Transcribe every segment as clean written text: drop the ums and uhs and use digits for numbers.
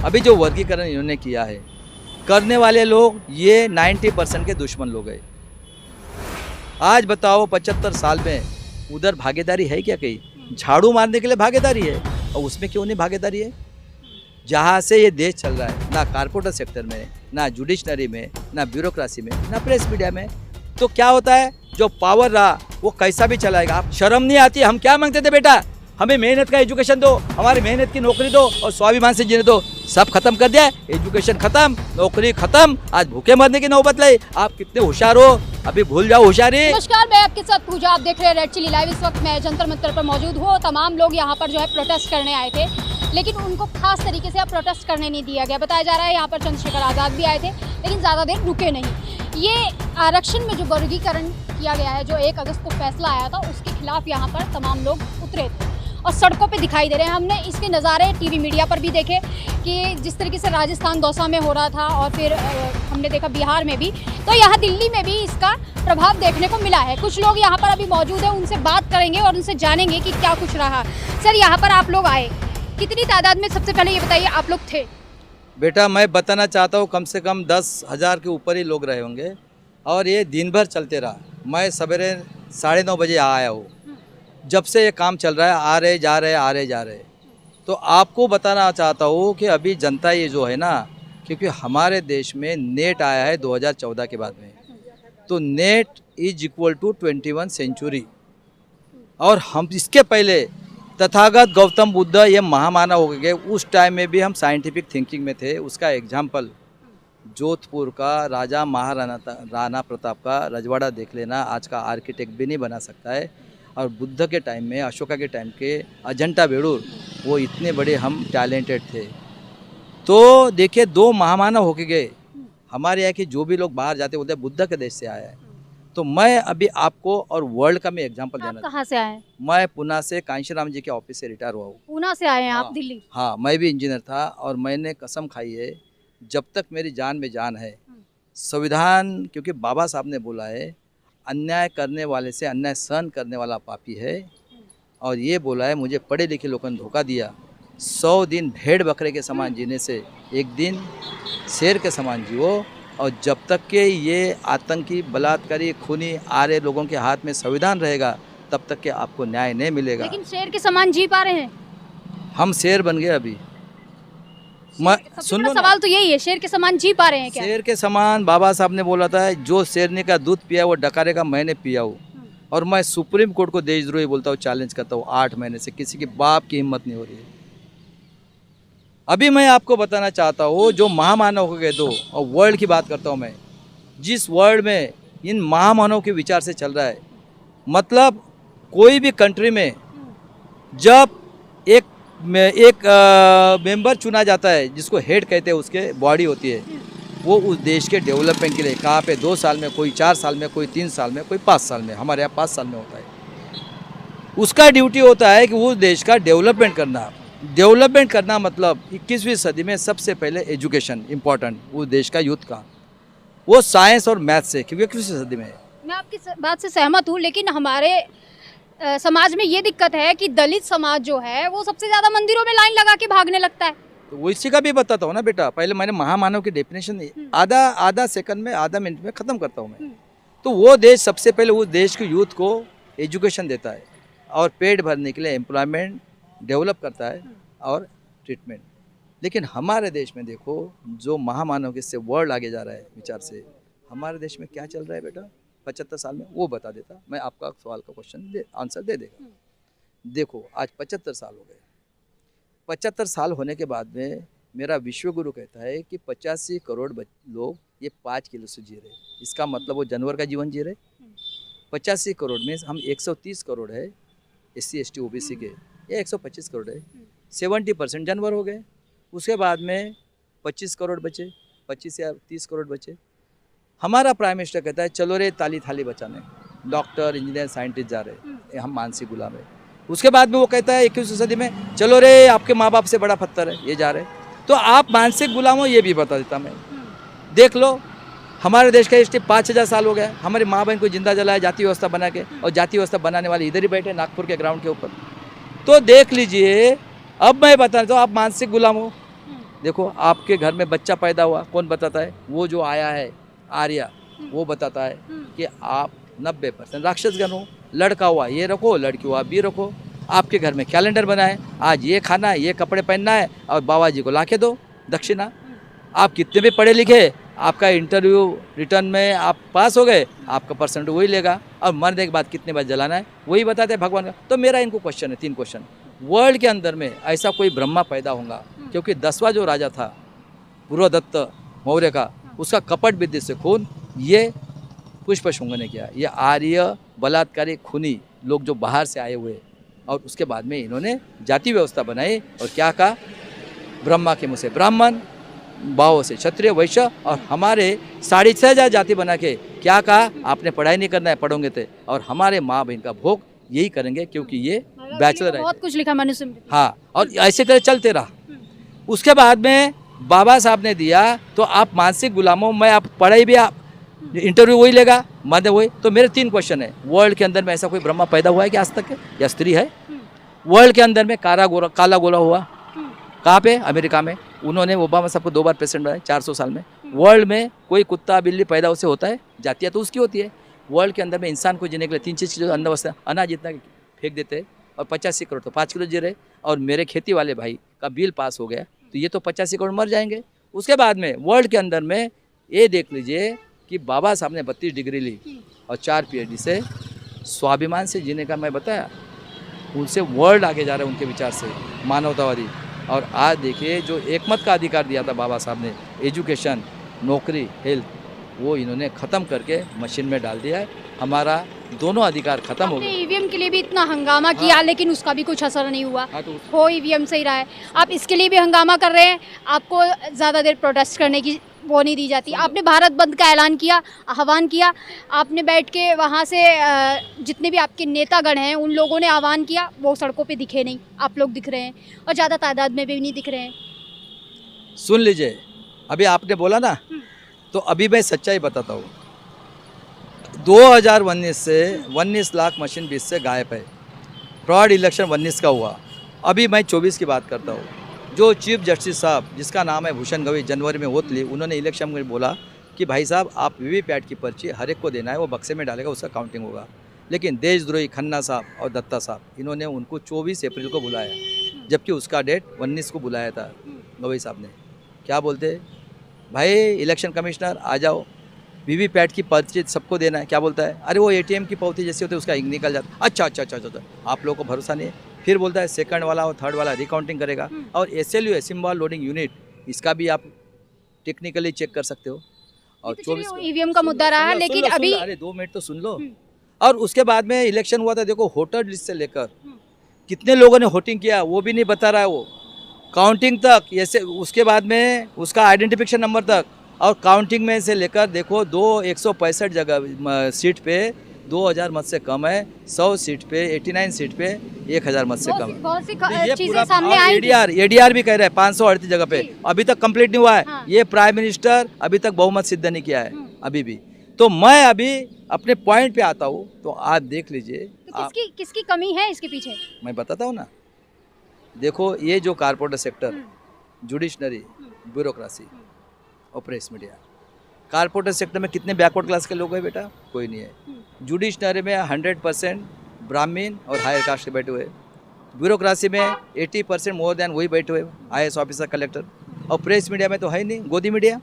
अभी जो वर्गीकरण इन्होंने किया है, करने वाले लोग ये 90% के दुश्मन लोग हैं। आज बताओ 75 साल में उधर भागीदारी है क्या? कहीं झाड़ू मारने के लिए भागीदारी है, और उसमें क्यों नहीं भागीदारी है? जहाँ से ये देश चल रहा है, ना कारपोरेट सेक्टर में, ना जुडिशनरी में, ना ब्यूरोक्रेसी में, ना प्रेस मीडिया में, तो क्या होता है, जो पावर रहा वो कैसा भी चलाएगा। आप शर्म नहीं आती? हम क्या मांगते थे बेटा, हमें मेहनत का एजुकेशन दो, हमारी मेहनत की नौकरी दो और स्वाभिमान से जीने दो। सब खत्म कर दिया, एजुकेशन खत्म, नौकरी खत्म, आज भूखे मरने की नौबत लाई। आप कितने होशियार हो, अभी भूल जाओ होशियारी। नमस्कार, मैं आपके साथ पूजा, आप देख रहे हैं रेड चिली लाइव। इस वक्त मैं जंतर मंतर पर मौजूद हूँ। तमाम लोग यहाँ पर जो है प्रोटेस्ट करने आए थे, लेकिन उनको खास तरीके से अब प्रोटेस्ट करने नहीं दिया गया। बताया जा रहा है यहाँ पर चंद्रशेखर आज़ाद भी आए थे, लेकिन ज़्यादा देर रुके नहीं। ये आरक्षण में जो वर्गीकरण किया गया है, जो 1 अगस्त को फैसला आया था, उसके खिलाफ यहाँ पर तमाम लोग उतरे थे और सड़कों पे दिखाई दे रहे हैं। हमने इसके नज़ारे टीवी मीडिया पर भी देखे कि जिस तरीके से राजस्थान दौसा में हो रहा था, और फिर हमने देखा बिहार में भी, तो यहाँ दिल्ली में भी इसका प्रभाव देखने को मिला है। कुछ लोग यहाँ पर अभी मौजूद हैं, उनसे बात करेंगे और उनसे जानेंगे कि क्या कुछ रहा। सर, यहाँ पर आप लोग आए, कितनी तादाद में? सबसे पहले ये बताइए, आप लोग थे? बेटा मैं बताना चाहता हूँ, कम से कम 10,000 के ऊपर ही लोग रहे होंगे, और ये दिन भर चलते रहा। मैं सवेरे 9:30 बजे आया हूँ, जब से ये काम चल रहा है, आ रहे जा रहे, आ रहे जा रहे। तो आपको बताना चाहता हूँ कि अभी जनता ये जो है ना, क्योंकि हमारे देश में नेट आया है 2014 के बाद में, तो net is equal to 21 century. और हम इसके पहले तथागत गौतम बुद्ध ये महामानव हो गए, उस टाइम में भी हम साइंटिफिक थिंकिंग में थे। उसका एग्जाम्पल जोधपुर का राजा राणा प्रताप का रजवाड़ा देख लेना, आज का आर्किटेक्ट भी नहीं बना सकता है। और बुद्ध के टाइम में, अशोका के टाइम के अजंता बेडूर, वो इतने बड़े हम टैलेंटेड थे। तो देखिए, 2 महामानव होके गए। हमारे यहाँ के जो भी लोग बाहर जाते बोलते बुद्ध के देश से आया है। तो मैं अभी आपको और वर्ल्ड का मैं एग्जांपल देना। कहाँ से आए? मैं पुणे से कांशीराम जी के ऑफिस से रिटायर हुआ हूँ। पूना से आए हैं आप? हाँ, दिल्ली? हाँ, मैं भी इंजीनियर था, और मैंने कसम खाई है, जब तक मेरी जान में जान है, संविधान, क्योंकि बाबा साहब ने बोला है, अन्याय करने वाले से अन्याय सहन करने वाला पापी है। और ये बोला है, मुझे पढ़े लिखे लोगों ने धोखा दिया। 100 दिन भेड़ बकरे के समान जीने से एक दिन शेर के समान जियो। और जब तक के ये आतंकी, बलात्कारी, खूनी आरे लोगों के हाथ में संविधान रहेगा, तब तक के आपको न्याय नहीं मिलेगा। लेकिन शेर के समान जी पा रहे हैं? हम शेर बन गए अभी। सुन लो, सवाल तो यही है, शेर के समान जी पा रहे हैं क्या? शेर के समान बाबा साहब ने बोला था, जो शेरनी का दूध पिया वो डकारे का मैंने पिया हूँ। और मैं सुप्रीम कोर्ट को देशद्रोही बोलता हूँ, चैलेंज करता हूँ। 8 महीने से किसी के बाप की हिम्मत नहीं हो रही है। अभी मैं आपको बताना चाहता हूँ, जो महामानव हो गए 2, और वर्ल्ड की बात करता हूँ मैं, जिस वर्ल्ड में इन महामानव के विचार से चल रहा है, मतलब कोई भी कंट्री में जब एक मेंबर चुना जाता है, जिसको हेड कहते हैं, उसके बॉडी होती है, वो उस देश के डेवलपमेंट के लिए कहाँ पे 2 साल में, कोई 4 साल में, कोई 3 साल में, कोई 5 साल में, हमारे यहाँ 5 साल में होता है। उसका ड्यूटी होता है कि उस देश का डेवलपमेंट करना। डेवलपमेंट करना मतलब 21वीं सदी में सबसे पहले एजुकेशन इम्पॉर्टेंट, उस देश का यूथ का, वो साइंस और मैथ से, क्योंकि 21वीं सदी में है। मैं आपकी बात से सहमत हूँ, लेकिन हमारे समाज में ये दिक्कत है कि दलित समाज जो है वो सबसे ज़्यादा मंदिरों में लाइन लगा के भागने लगता है। तो वो इसी का भी बताता हूँ ना बेटा। पहले मैंने महामानव की डेफिनेशन आधा सेकंड में, आधा मिनट में ख़त्म करता हूँ मैं। तो वो देश सबसे पहले उस देश के यूथ को एजुकेशन देता है, और पेट भरने के लिए एम्प्लॉयमेंट डेवलप करता है, और ट्रीटमेंट। लेकिन हमारे देश में देखो, जो महामानव के से वर्ल्ड आगे जा रहा है विचार से, हमारे देश में क्या चल रहा है बेटा 75 साल में, वो बता देता। मैं आपका सवाल का क्वेश्चन आंसर दे देगा। देखो, आज 75 साल हो गए। 75 साल होने के बाद में मेरा विश्वगुरु कहता है कि 85 करोड़ लोग ये 5 किलो से जी रहे। इसका मतलब वो जानवर का जीवन जी रहे। 85 करोड़ में हम 130 करोड़ है SC ST OBC के, ये 125 करोड़ है, 70% जानवर हो गए। उसके बाद में 25 करोड़ बचे, 25 या 30 करोड़ बचे। हमारा प्राइम मिनिस्टर कहता है, चलो रे ताली थाली बचाने, डॉक्टर, इंजीनियर, साइंटिस्ट जा रहे, हम मानसिक गुलाम है। उसके बाद में वो कहता है 21वीं सदी में, चलो रे आपके माँ बाप से बड़ा पत्थर है, ये जा रहे। तो आप मानसिक गुलाम हो, ये भी बता देता मैं। देख लो, हमारे देश का हिस्ट्री 5000 साल हो गया। हमारी माँ बहन को जिंदा जलाया जाति व्यवस्था बना के, और जाति व्यवस्था बनाने वाले इधर ही बैठे नागपुर के ग्राउंड के ऊपर। तो देख लीजिए, अब मैं बता देता हूँ, आप मानसिक गुलाम हो। देखो आपके घर में बच्चा पैदा हुआ, कौन बताता है? वो जो आया है आर्या, वो बताता है कि आप 90% राक्षसगण हो। लड़का हुआ ये रखो, लड़की हुआ बी रखो। आपके घर में कैलेंडर बना है, आज ये खाना है, ये कपड़े पहनना है और बाबा जी को लाके दो दक्षिणा। आप कितने भी पढ़े लिखे, आपका इंटरव्यू रिटर्न में आप पास हो गए, आपका परसेंट वही लेगा और मरने के बाद कितने बार जलाना है वही बताते हैं भगवान का। तो मेरा इनको क्वेश्चन है, 3 क्वेश्चन। वर्ल्ड के अंदर में ऐसा कोई ब्रह्मा पैदा होगा? क्योंकि 10वां जो राजा था पुरुदत्त मौर्य का, उसका कपट विद्या से खून ये पुष्पशुंग ने किया। ये आर्य बलात्कारी खूनी लोग जो बाहर से आए हुए, और उसके बाद में इन्होंने जाति व्यवस्था बनाई और क्या कहा? ब्रह्मा के मुँह से ब्राह्मण, बाहों से क्षत्रिय, वैश्य, और हमारे 6,500 जाति बना के क्या कहा? आपने पढ़ाई नहीं करना है, पढ़ोगे थे, और हमारे माँ बहन का भोग यही करेंगे क्योंकि ये बैचलर है। बहुत कुछ लिखा मनुष्य में। हाँ, और ऐसे तरह चलते रहा। उसके बाद में बाबा साहब ने दिया तो आप मानसिक गुलामों में, आप पढ़ाई भी, आप इंटरव्यू वही लेगा, मध्य वही। तो मेरे 3 क्वेश्चन है। वर्ल्ड के अंदर में ऐसा कोई ब्रह्मा पैदा हुआ है कि आज तक है, या स्त्री है? वर्ल्ड के अंदर में काला गोरा हुआ कहाँ पे? अमेरिका में। उन्होंने ओबामा साहब को 2 बार प्रेसिडेंट बनाया 400 साल में। वर्ल्ड में कोई कुत्ता बिल्ली पैदा उससे होता है? जातियाँ तो उसकी होती है। वर्ल्ड के अंदर में इंसान को जीने के लिए 3 चीज़ की जो अन्न वस्त्र, अनाज इतना फेंक देते हैं और 85 करोड़ तो 5 किलो जी रहे। और मेरे खेती वाले भाई का बिल पास हो गया तो ये तो 85 करोड़ मर जाएंगे। उसके बाद में वर्ल्ड के अंदर में ये देख लीजिए कि बाबा साहब ने 32 डिग्री ली और 4 PhD से स्वाभिमान से जीने का मैं बताया। उनसे वर्ल्ड आगे जा रहा है उनके विचार से, मानवतावादी। और आज देखिए जो एकमत का अधिकार दिया था बाबा साहब ने, एजुकेशन, नौकरी, हेल्थ, वो इन्होंने ख़त्म करके मशीन में डाल दिया है। हमारा दोनों अधिकार खत्म हो गए। ईवीएम के लिए भी इतना हंगामा किया, लेकिन उसका भी कुछ असर नहीं हुआ। हो ईवीएम सही रहा है, आप इसके लिए भी हंगामा कर रहे हैं, आपको ज़्यादा देर प्रोटेस्ट करने की वो नहीं दी जाती। आपने भारत बंद का ऐलान किया, आह्वान किया, आपने बैठ के वहाँ से जितने भी आपके नेतागण हैं उन लोगों ने आह्वान किया, वो सड़कों पे दिखे नहीं। आप लोग दिख रहे हैं और ज़्यादा तादाद में भी नहीं दिख रहे हैं। सुन लीजिए, अभी आपने बोला ना, तो अभी मैं सच्चाई बताता हूँ। 2019 से 19 लाख मशीन 20 से गायब है। फ्रॉड इलेक्शन 19 का हुआ। अभी मैं 24 की बात करता हूँ। जो चीफ जस्टिस साहब, जिसका नाम है भूषण गवई, जनवरी में वोट लिए, उन्होंने इलेक्शन में बोला कि भाई साहब आप वीवीपैट की पर्ची हर एक को देना है, वो बक्से में डालेगा, उसका काउंटिंग होगा। लेकिन देशद्रोही खन्ना साहब और दत्ता साहब, इन्होंने उनको 24 अप्रैल को बुलाया, जबकि उसका डेट 19 को बुलाया था गवई साहब ने। क्या बोलते? भाई इलेक्शन कमिश्नर आ जाओ, वीवीपैट की पर्ची सबको देना है। क्या बोलता है? अरे वो ATM की पावती जैसे होती है उसका इंक निकल जाता। अच्छा, आप लोगों को भरोसा नहीं है। फिर बोलता है सेकंड वाला और थर्ड वाला रिकाउंटिंग करेगा। और SLU सिंबल लोडिंग यूनिट, इसका भी आप टेक्निकली चेक कर सकते हो। और 24 ईवीएम का मुद्दा रहा, लेकिन अभी अरे 2 मिनट तो सुन लो। और उसके बाद में इलेक्शन हुआ था, देखो वोटर लिस्ट से लेकर कितने लोगों ने वोटिंग किया वो भी नहीं बता रहा है वो, काउंटिंग तक, ऐसे उसके बाद में उसका आइडेंटिफिकेशन नंबर तक, और काउंटिंग में से लेकर देखो 165 जगह सीट पे 2000 मत से कम है, 100 सीट पे 89 सीट पे 1000 मत से कम है। बहुत सी तो ये चीजें पूरा सामने आई। ADR भी कह रहे हैं 538 जगह पे अभी तक कंप्लीट नहीं हुआ है। हाँ। ये प्राइम मिनिस्टर अभी तक बहुमत सिद्ध नहीं किया है अभी भी। तो मैं अभी अपने पॉइंट पे आता हूँ, तो आप देख लीजिए। तो किसकी कमी है इसके पीछे? मैं बताता हूँ ना, देखो ये जो कारपोरेट सेक्टर, जुडिशनरी, ब्यूरोक्रेसी और प्रेस मीडिया, कारपोरेट सेक्टर में कितने बैकवर्ड क्लास के लोग हैं बेटा? कोई नहीं है। जुडिशनरी में 100% ब्राह्मण और हायर कास्ट के बैठे हुए, ब्यूरोक्रेसी में 80% मोर देन वही बैठे हुए, IAS ऑफिसर, कलेक्टर, और प्रेस मीडिया में तो है ही नहीं, गोदी मीडिया।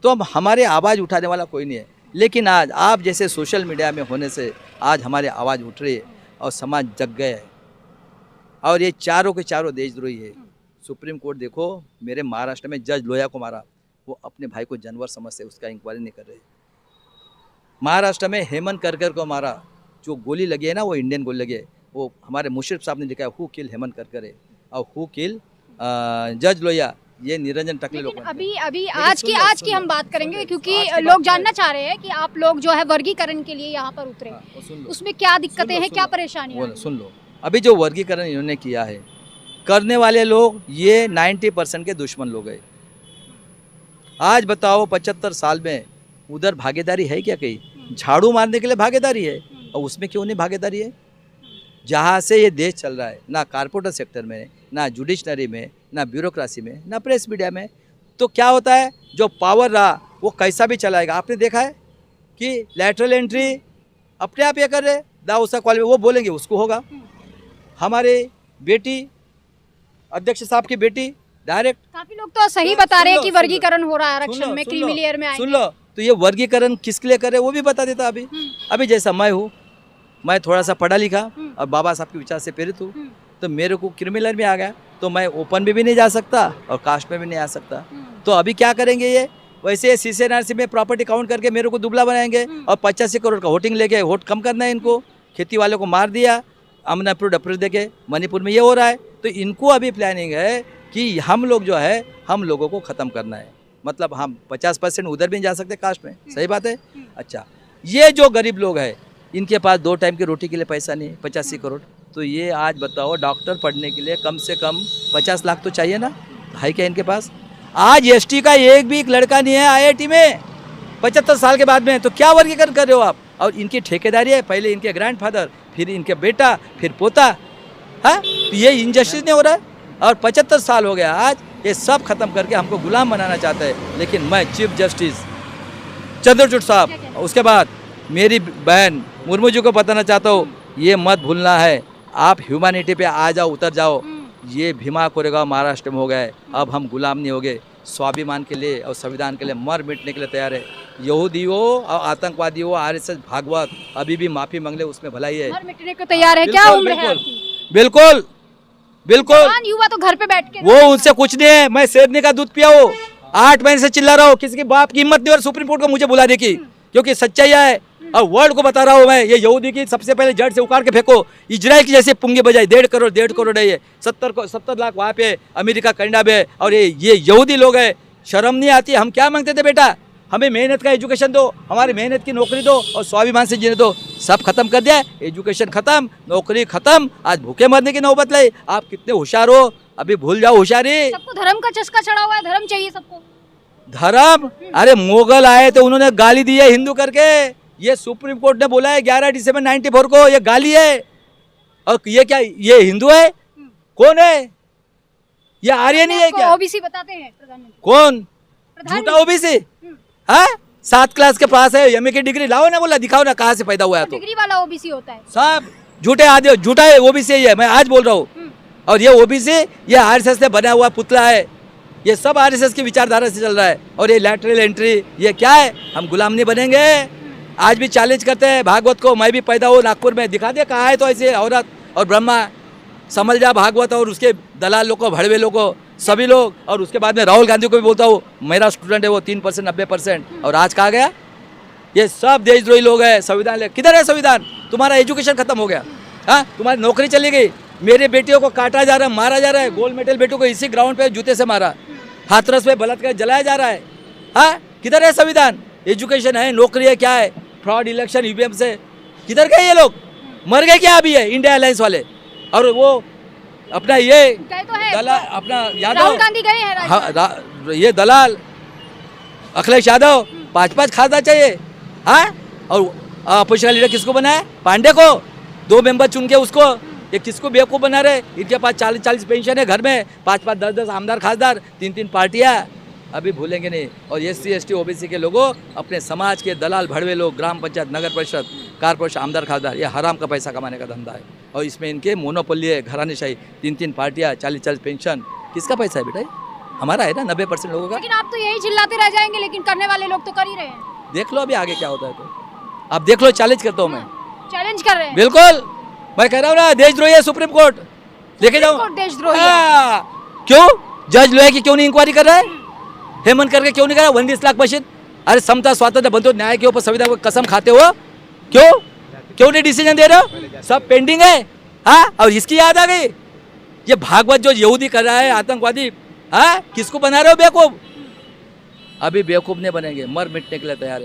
तो अब हमारे आवाज़ उठाने वाला कोई नहीं है। लेकिन आज आप जैसे सोशल मीडिया में होने से आज हमारी आवाज़ उठ रही है और समाज जग गया है। और ये चारों के चारों देशद्रोही है। सुप्रीम कोर्ट देखो, मेरे महाराष्ट्र में जज लोया को मारा, वो अपने भाई को जानवर समझते, उसका इंक्वायरी नहीं कर रहे। महाराष्ट्र में हेमंत करकर को मारा, जो गोली लगी है ना वो इंडियन गोली लगी है, वो हमारे मुशर्रफ साहब ने लिखा है हु किल हेमंत करकर है, और हु किल जज लोया, ये निरंजन टकले लोग। अभी आज की हम बात करेंगे, क्योंकि लोग जानना चाह रहे हैं कि आप लोग जो है वर्गीकरण के लिए यहाँ पर उतरे, उसमें क्या दिक्कतें हैं, क्या परेशानियाँ हैं? सुन लो, अभी जो वर्गीकरण इन्होंने किया है, करने वाले लोग ये 90% के दुश्मन लोग हैं। आज बताओ 75 साल में उधर भागीदारी है क्या? कहीं झाड़ू मारने के लिए भागीदारी है, और उसमें क्यों नहीं भागीदारी है? जहाँ से ये देश चल रहा है, ना कारपोरेट सेक्टर में, ना जुडिशनरी में, ना ब्यूरोक्रेसी में, ना प्रेस मीडिया में। तो क्या होता है, जो पावर रहा वो कैसा भी चलाएगा। आपने देखा है कि लैटरल एंट्री अपने आप ये कर रहे, दाऊसा कॉलेज वो बोलेंगे उसको होगा। हमारे बेटी अध्यक्ष साहब की बेटी डायरेक्ट, काफी लोग तो सही बता रहे हैं कि सुन लो, वर्गीकरण हो रहा है सुन आरक्षण लो, में, सुन क्रीमी लो, लेयर में सुन आएंगे। लो, तो ये वर्गीकरण किसके लिए करे वो भी बता देता। अभी जैसा मैं हूँ, मैं थोड़ा सा पढ़ा लिखा और बाबा साहब के विचार से प्रेरित हूँ, तो मेरे को क्रिमिनल में आ गया तो मैं ओपन में भी नहीं जा सकता और कास्ट में भी नहीं आ सकता। तो अभी क्या करेंगे ये, वैसे CCNRC में प्रॉपर्टी काउंट करके मेरे को दुबला बनाएंगे और 85 करोड़ का वोटिंग लेके वोट कम करना है इनको। खेती वालों को मार दिया, अमनापुर डपुर देके, मणिपुर में ये हो रहा है। तो इनको अभी प्लानिंग है कि हम लोग जो है, हम लोगों को ख़त्म करना है। मतलब हम 50% उधर भी नहीं जा सकते कास्ट में, सही बात है। अच्छा, ये जो गरीब लोग हैं, इनके पास 2 टाइम की रोटी के लिए पैसा नहीं, 85 करोड़। तो ये आज बताओ, डॉक्टर पढ़ने के लिए कम से कम 50 लाख तो चाहिए ना, है क्या इनके पास? आज ST का एक भी लड़का नहीं है IIT में 75 साल के बाद में, तो क्या वर्गीकरण कर रहे हो आप? और इनकी ठेकेदारी है, पहले इनके ग्रैंडफादर, फिर इनके बेटा, फिर पोता। हाँ, तो ये इनजस्टिस नहीं हो रहा है? और 75 साल हो गया आज, ये सब खत्म करके हमको गुलाम बनाना चाहता है। लेकिन मैं चीफ जस्टिस चंद्रचूड़ साहब, उसके बाद मेरी बहन मुर्मू जी को बताना चाहता हूँ, ये मत भूलना है, आप ह्यूमैनिटी पे आ जाओ, उतर जाओ। ये भीमा कोरेगांव महाराष्ट्र में हो गए, अब हम गुलाम नहीं हो गए। स्वाभिमान के लिए और संविधान के लिए मर मिटने के लिए तैयार है। यहूदी हो और आतंकवादी हो, RSS भागवत, अभी भी माफी मांग ले, उसमें भलाई है। मर मिटने को तैयार है, क्या उम्र है आपकी? बिल्कुल बिल्कुल, जवान युवा तो घर पे बैठ के वो उनसे कुछ नहीं है। मैं शेरनी का दूध पिया हूँ, 8 महीने से चिल्ला रहा हूँ, किसी के बाप की हिम्मत नहीं और सुप्रीम कोर्ट को मुझे बुला दे की, क्योंकि सच्चाई है। और वर्ल्ड को बता रहा हूँ मैं, ये यहूदी की सबसे पहले जड़ से उखाड़ के फेंको। इजराइल की जैसे पुंगी बजाई, 1.5 करोड़ है ये, 70 लाख वहाँ पे अमेरिका कनाडा में, और ये यहूदी लोग हैं। शर्म नहीं आती? हम क्या मांगते थे बेटा, हमें मेहनत का एजुकेशन दो, हमारी मेहनत की नौकरी दो और स्वाभिमान से जीने दो। सब खत्म कर दिया, एजुकेशन खत्म, नौकरी खत्म, आज भूखे मरने की नौबत लाई। आप कितने होशियार हो, अभी भूल जाओ होशियारी। सबको धर्म का चस्का चढ़ा हुआ है, धर्म चाहिए सबको। धर्म? अरे मुगल आए तो उन्होंने गाली दी है हिंदू करके, ये सुप्रीम कोर्ट ने बोला है 11 दिसंबर 94 को, ये गाली है। और ये क्या, ये हिंदू है? कौन है ये? आर्य नहीं है क्या? OBC बताते हैं प्रधानमंत्री। कौन झूठा OBC? हाँ, 7 क्लास के पास है, MA की डिग्री लाओ ना, बोला दिखाओ ना कहाँ से पैदा हुआ है। तो डिग्री वाला OBC होता है, सब झूठे आदि, झूठा है OBC ही है, मैं आज बोल रहा हूँ। और ये OBC, ये RSS से बना हुआ पुतला है, ये सब RSS की विचारधारा से चल रहा है। और ये लैटरल एंट्री, ये क्या है? हम गुलाम नहीं बनेंगे। आज भी चैलेंज करते हैं भागवत को, मैं भी पैदा हूँ नागपुर में, दिखा दे कहाँ है तो ऐसे औरत और ब्रह्मा। समझ जा भागवत और उसके दलाल लोग को, भड़वे लोग को, सभी लोग। और उसके बाद में राहुल गांधी को भी बोलता हूँ, मेरा स्टूडेंट है वो 3% 90%, और आज कहाँ गया? ये सब देशद्रोही लोग हैं। संविधान ले, किधर है संविधान? तुम्हारा एजुकेशन खत्म हो गया, हाँ, तुम्हारी नौकरी चली गई। मेरे बेटियों को काटा जा रहा है, मारा जा रहा है। गोल्ड मेडल बेटियों को इसी ग्राउंड पे जूते से मारा, हाथरस पे बलात्कार जलाया जा रहा है। हाँ, किधर है संविधान? एजुकेशन है, नौकरी है, क्या है? फ्रॉड इलेक्शन EVM से किधर गए ये लोग? मर गए क्या अभी है इंडिया अलायंस वाले? और वो अपना ये तो है, दलाल, अपना यादव, राहुल गांधी गए हैं हाँ, ये दलाल अखिलेश यादव 5 खासदार चाहिए। हाँ, और अपोजिशन लीडर किसको बनाया? पांडे को 2 मेंबर चुन के उसको, ये किसको बेवकूफ़ बना रहे? इनके पास 40 पेंशन है घर में, 5 10 आमदार खासदार, 3 पार्टियाँ, अभी भूलेंगे नहीं। और SC ST OBC के लोगों, अपने समाज के दलाल भड़वे लोग, ग्राम पंचायत, नगर परिषद, कारपोरेशन, आमदार खासदार, ये हराम का पैसा कमाने का धंधा है। और इसमें इनके मोनोपोली है, घरानेशाही, 3 पार्टियाँ, 40 पेंशन। किसका पैसा है बेटा? हमारा है ना, 90% लोगों का। लेकिन आप तो यही चिल्लाते रह जाएंगे, लेकिन करने वाले लोग तो कर ही रहे हैं। देख लो अभी आगे क्या होता है, तो आप देख लो। चैलेंज करता हूँ मैं, चैलेंज कर रहे हैं। बिल्कुल, मैं कह रहा हूँ ना, देशद्रोही है सुप्रीम कोर्ट, लेके जाओ। देशद्रोही क्यों? जज लोहे की क्यों नहीं इंक्वायरी कर रहा है? हेमंत करके क्यों नहीं कर रहा? 19 लाख मशीन, अरे समता स्वातंत्र बंधु न्याय के ऊपर संविधान को कसम खाते हो, क्यों नहीं डिसीजन दे रहे हो? सब पेंडिंग है। हाँ, और इसकी याद आ गई, ये भागवत जो यहूदी कर रहा है, आतंकवादी, हाँ, किसको बना रहे हो बेवकूफ? अभी बेवकूफ नहीं बनेंगे, मर मिटने के लिए तैयार है।